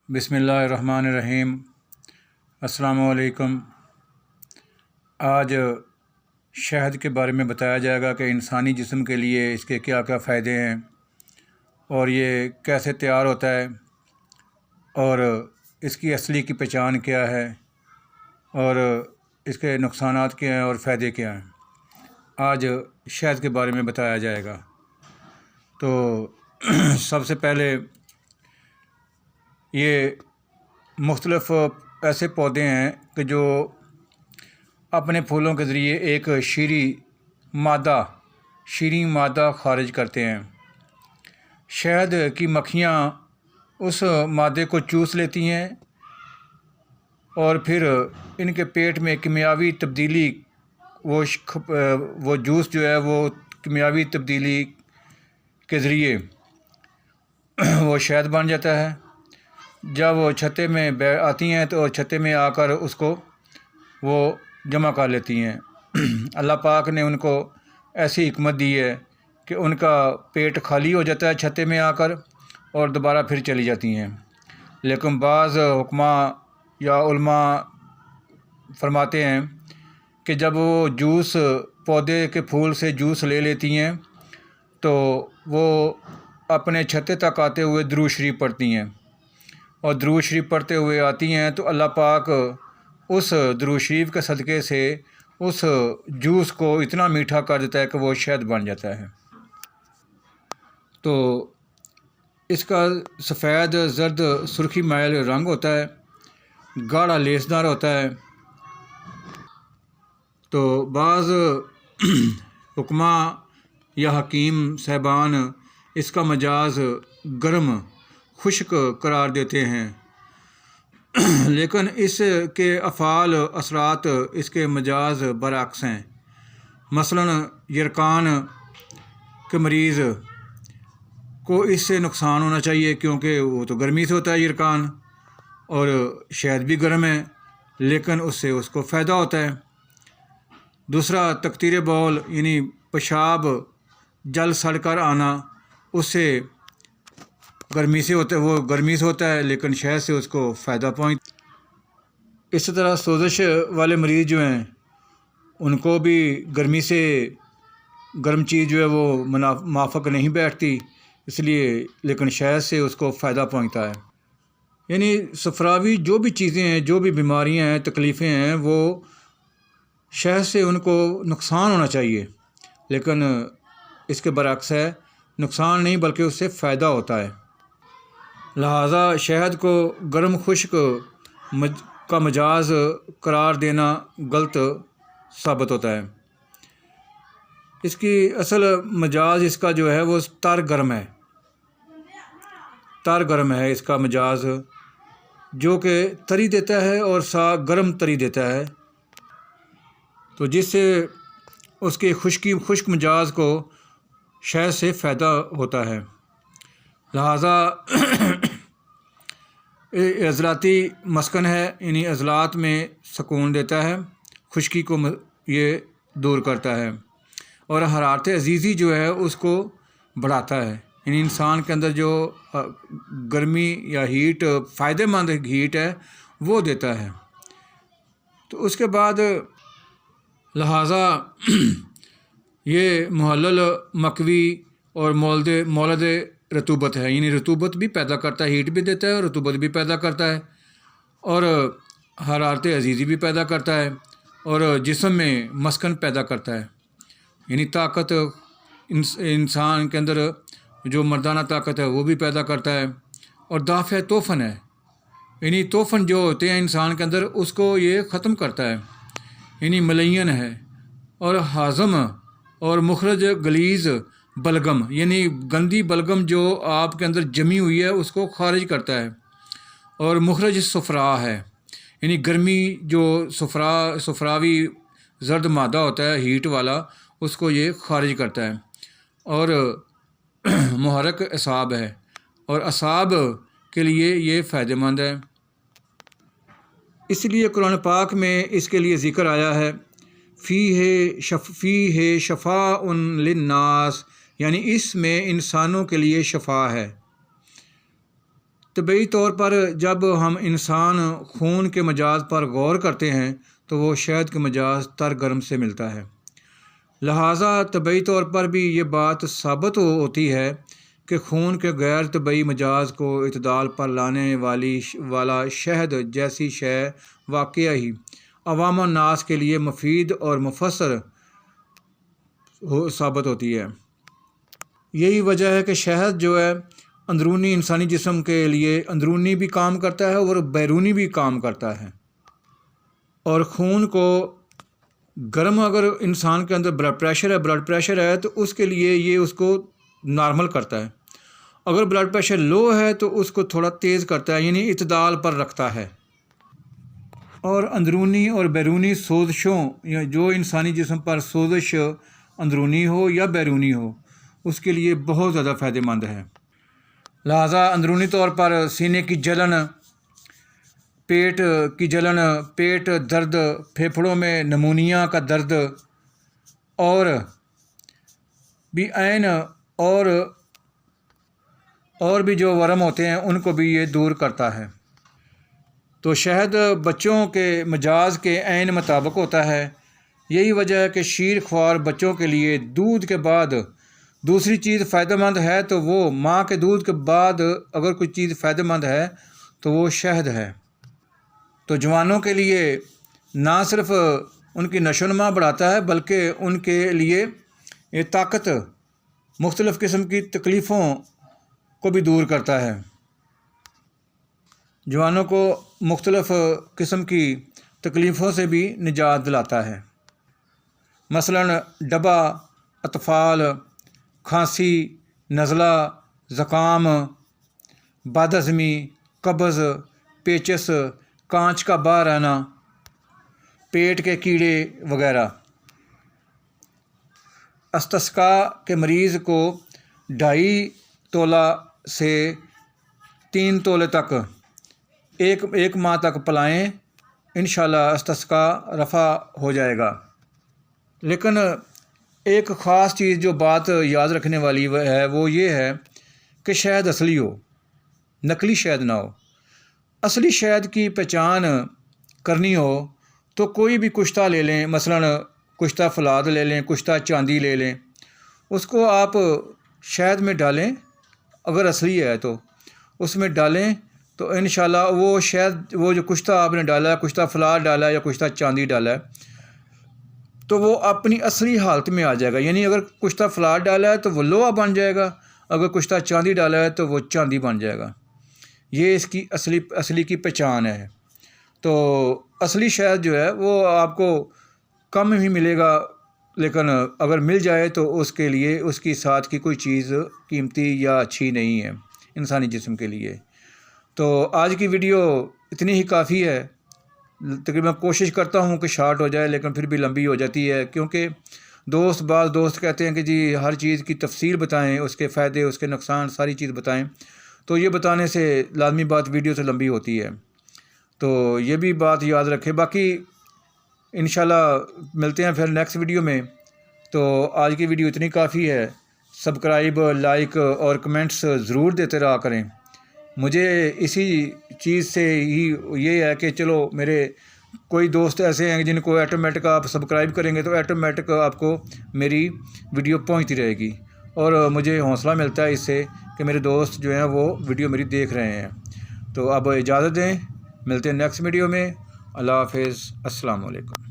बिस्मिल्लाहिर्रहमानिर्रहीम। अस्सलामु अलैकुम। आज शहद के बारे में बताया जाएगा कि इंसानी जिस्म के लिए इसके क्या क्या फ़ायदे हैं और ये कैसे तैयार होता है और इसकी असली की पहचान क्या है और इसके नुकसानात क्या हैं और फ़ायदे क्या हैं। आज शहद के बारे में बताया जाएगा। तो सबसे पहले ये मुख्तलिफ़ ऐसे पौधे हैं कि जो अपने फूलों के ज़रिए एक शीरी मादा ख़ारिज करते हैं। शहद की मक्खियाँ उस मादे को चूस लेती हैं और फिर इनके पेट में किमियावी तब्दीली वो जूस जो है वो किमियावी तब्दीली के ज़रिए वो शहद बन जाता है। जब वो छत्ते में आती हैं तो छत्ते में आकर उसको वो जमा कर लेती हैं। अल्लाह पाक ने उनको ऐसी हिकमत दी है कि उनका पेट खाली हो जाता है छत्ते में आकर और दोबारा फिर चली जाती हैं। लेकिन बाज़ हुक्मा या उलमा फरमाते हैं कि जब वो जूस पौधे के फूल से जूस ले लेती हैं तो वो अपने छत्ते तक आते हुए दुरूद शरीफ पढ़ती हैं और दुरूद शरीफ पढ़ते हुए आती हैं तो अल्लाह पाक उस दुरूद शरीफ के सदक़े से उस जूस को इतना मीठा कर देता है कि वो शहद बन जाता है। तो इसका सफ़ेद ज़र्द सुर्खी माइल रंग होता है, गाढ़ा लेसदार होता है। तो बाज़ हुक्मा या हकीम साहबान इसका मजाज गर्म खुश्क करार देते हैं, लेकिन इसके अफ़ाल असरात इसके मजाज बरअक्स हैं। मसलन यरकान के मरीज़ को इससे नुकसान होना चाहिए क्योंकि वो तो गर्मी से होता है यरकान, और शहद भी गर्म है लेकिन उससे उसको फ़ायदा होता है। दूसरा तकतीर बौल यानी पेशाब जल सड़ कर आना, उससे गर्मी से होता है लेकिन शहद से उसको फ़ायदा पहुँच। इस तरह सोज़श वाले मरीज़ जो हैं उनको भी गर्मी से गर्म चीज़ जो है वो माफ़क नहीं बैठती, इसलिए लेकिन शहद से उसको फ़ायदा पहुँचता है। यानी सफ़रावी जो भी चीज़ें हैं, जो भी बीमारियां हैं, तकलीफ़ें हैं, वो शहद से उनको नुकसान होना चाहिए, लेकिन इसके बरअक्स है, नुकसान नहीं बल्कि उससे फ़ायदा होता है। लिहाजा शहद को गर्म खुश्क का मजाज करार देना गलत साबित होता है। इसकी असल मजाज इसका जो है वो तर गर्म है इसका मजाज, जो कि तरी देता है और गर्म तरी देता है, तो जिससे उसके खुश्क मिजाज को शहद से फ़ायदा होता है। लिहाजा अज़लाती मस्कन है, यानी अज़लात में सुकून देता है, खुश्की को ये दूर करता है और हरारत अज़ीज़ी जो है उसको बढ़ाता है। यानी इंसान के अंदर जो गर्मी या हीट, फ़ायदेमंद हीट है वो देता है। तो उसके बाद लिहाजा ये मुहल्लल मकवी और मौलद रतूबत है, यानी रतूबत भी पैदा करता है, हीट भी देता है और रतूबत भी पैदा करता है और हरारत अज़ीज़ी भी पैदा करता है और जिस्म में मस्कन पैदा करता है। यानी ताकत इंसान के अंदर जो मर्दाना ताकत है वो भी पैदा करता है और दाफ़े तोफ़न है, यानी तोफ़न जो होते हैं इंसान के अंदर उसको ये ख़त्म करता है। यानी मलयन है और हाज़म और मुखरज गलीज़ बलगम, यानी गंदी बलगम जो आपके अंदर जमी हुई है उसको खारिज करता है और मुखरज सफ़रा है, यानी गर्मी जो सफ़रावी ज़र्द मादा होता है हीट वाला, उसको ये खारिज करता है और मुहर्रिक असाब है और असाब के लिए ये फ़ायदेमंद है। इसलिए कुरान पाक में इसके लिए ज़िक्र आया है, फ़ी है शफ़ाउन लिन्नास, यानी इसमें इंसानों के लिए शफ़ा है, طبعی طور پر جب ہم انسان خون کے مجاز پر غور کرتے ہیں تو وہ شہد کے مجاز تر گرم سے ملتا ہے، لہٰذا طبعی طور پر بھی یہ بات ثابت ہوتی ہے کہ خون کے غیر طبعی مجاز کو اعتدال پر لانے والا شہد جیسی شے واقعہ ہی عوام الناس کے لیے مفید اور مفسر ثابت ہوتی ہے۔ یہی وجہ ہے کہ شہد جو ہے اندرونی انسانی جسم کے لیے اندرونی بھی کام کرتا ہے اور بیرونی بھی کام کرتا ہے، اور خون کو گرم اگر انسان کے اندر بلڈ پریشر ہے تو اس کے لیے یہ اس کو نارمل کرتا ہے، اگر بلڈ پریشر لو ہے تو اس کو تھوڑا تیز کرتا ہے، یعنی اعتدال پر رکھتا ہے۔ اور اندرونی اور بیرونی سوزشوں یا جو انسانی جسم پر سوزش اندرونی ہو یا بیرونی ہو اس کے لیے بہت زیادہ فائدہ مند ہے۔ لہٰذا اندرونی طور پر سینے کی جلن، پیٹ کی جلن، پیٹ درد، پھیپھڑوں میں نمونیا کا درد اور بھی عین اور بھی جو ورم ہوتے ہیں ان کو بھی یہ دور کرتا ہے۔ تو شہد بچوں کے مجاز کے عین مطابق ہوتا ہے، یہی وجہ ہے کہ شیر خوار بچوں کے لیے دودھ کے بعد دوسری چیز فائدہ مند ہے تو وہ ماں کے دودھ کے بعد اگر کوئی چیز فائدہ مند ہے تو وہ شہد ہے۔ تو جوانوں کے لیے نہ صرف ان کی نشو و نما بڑھاتا ہے بلکہ ان کے لیے یہ طاقت مختلف قسم کی تکلیفوں کو بھی دور کرتا ہے، جوانوں کو مختلف قسم کی تکلیفوں سے بھی نجات دلاتا ہے، مثلاً ڈبہ، اطفال، کھانسی، نزلہ، زکام، بد ہضمی، قبض، پیچس، کانچ کا باہر آنا، پیٹ کے کیڑے وغیرہ۔ استسقاء کے مریض کو 2.5 تولہ سے 3 تولے تک ایک ماہ تک پلائیں، انشاءاللہ استسقاء رفع ہو جائے گا۔ لیکن ایک خاص چیز جو بات یاد رکھنے والی ہے وہ یہ ہے کہ شہد اصلی ہو، نقلی شہد نہ ہو۔ اصلی شہد کی پہچان کرنی ہو تو کوئی بھی کشتہ لے لیں، مثلاً کشتہ فولاد لے لیں، کشتہ چاندی لے لیں، اس کو آپ شہد میں ڈالیں، اگر اصلی ہے تو اس میں ڈالیں تو انشاءاللہ وہ شہد، وہ جو کشتہ آپ نے ڈالا ہے، کشتہ فولاد ڈالا ہے یا کشتہ چاندی ڈالا ہے، تو وہ اپنی اصلی حالت میں آ جائے گا، یعنی اگر کشتہ فولاد ڈالا ہے تو وہ لوہا بن جائے گا، اگر کشتہ چاندی ڈالا ہے تو وہ چاندی بن جائے گا۔ یہ اس کی اصلی کی پہچان ہے۔ تو اصلی شہد جو ہے وہ آپ کو کم ہی ملے گا، لیکن اگر مل جائے تو اس کے لیے اس کی ساتھ کی کوئی چیز قیمتی یا اچھی نہیں ہے انسانی جسم کے لیے۔ تو آج کی ویڈیو اتنی ہی کافی ہے، تقریباً کوشش کرتا ہوں کہ شارٹ ہو جائے لیکن پھر بھی لمبی ہو جاتی ہے، کیونکہ بعض دوست کہتے ہیں کہ جی ہر چیز کی تفصیل بتائیں، اس کے فائدے، اس کے نقصان، ساری چیز بتائیں، تو یہ بتانے سے لازمی بات ویڈیو سے لمبی ہوتی ہے، تو یہ بھی بات یاد رکھیں۔ باقی انشاءاللہ ملتے ہیں پھر نیکسٹ ویڈیو میں۔ تو آج کی ویڈیو اتنی کافی ہے، سبسکرائب، لائک اور کمنٹس ضرور دیتے رہا کریں۔ مجھے اسی چیز سے ہی یہ ہے کہ چلو میرے کوئی دوست ایسے ہیں جن کو آٹومیٹک آپ سبسکرائب کریں گے تو آٹومیٹک آپ کو میری ویڈیو پہنچتی رہے گی، اور مجھے حوصلہ ملتا ہے اس سے کہ میرے دوست جو ہیں وہ ویڈیو میری دیکھ رہے ہیں۔ تو اب اجازت دیں، ملتے ہیں نیکسٹ ویڈیو میں۔ اللہ حافظ، السلام علیکم۔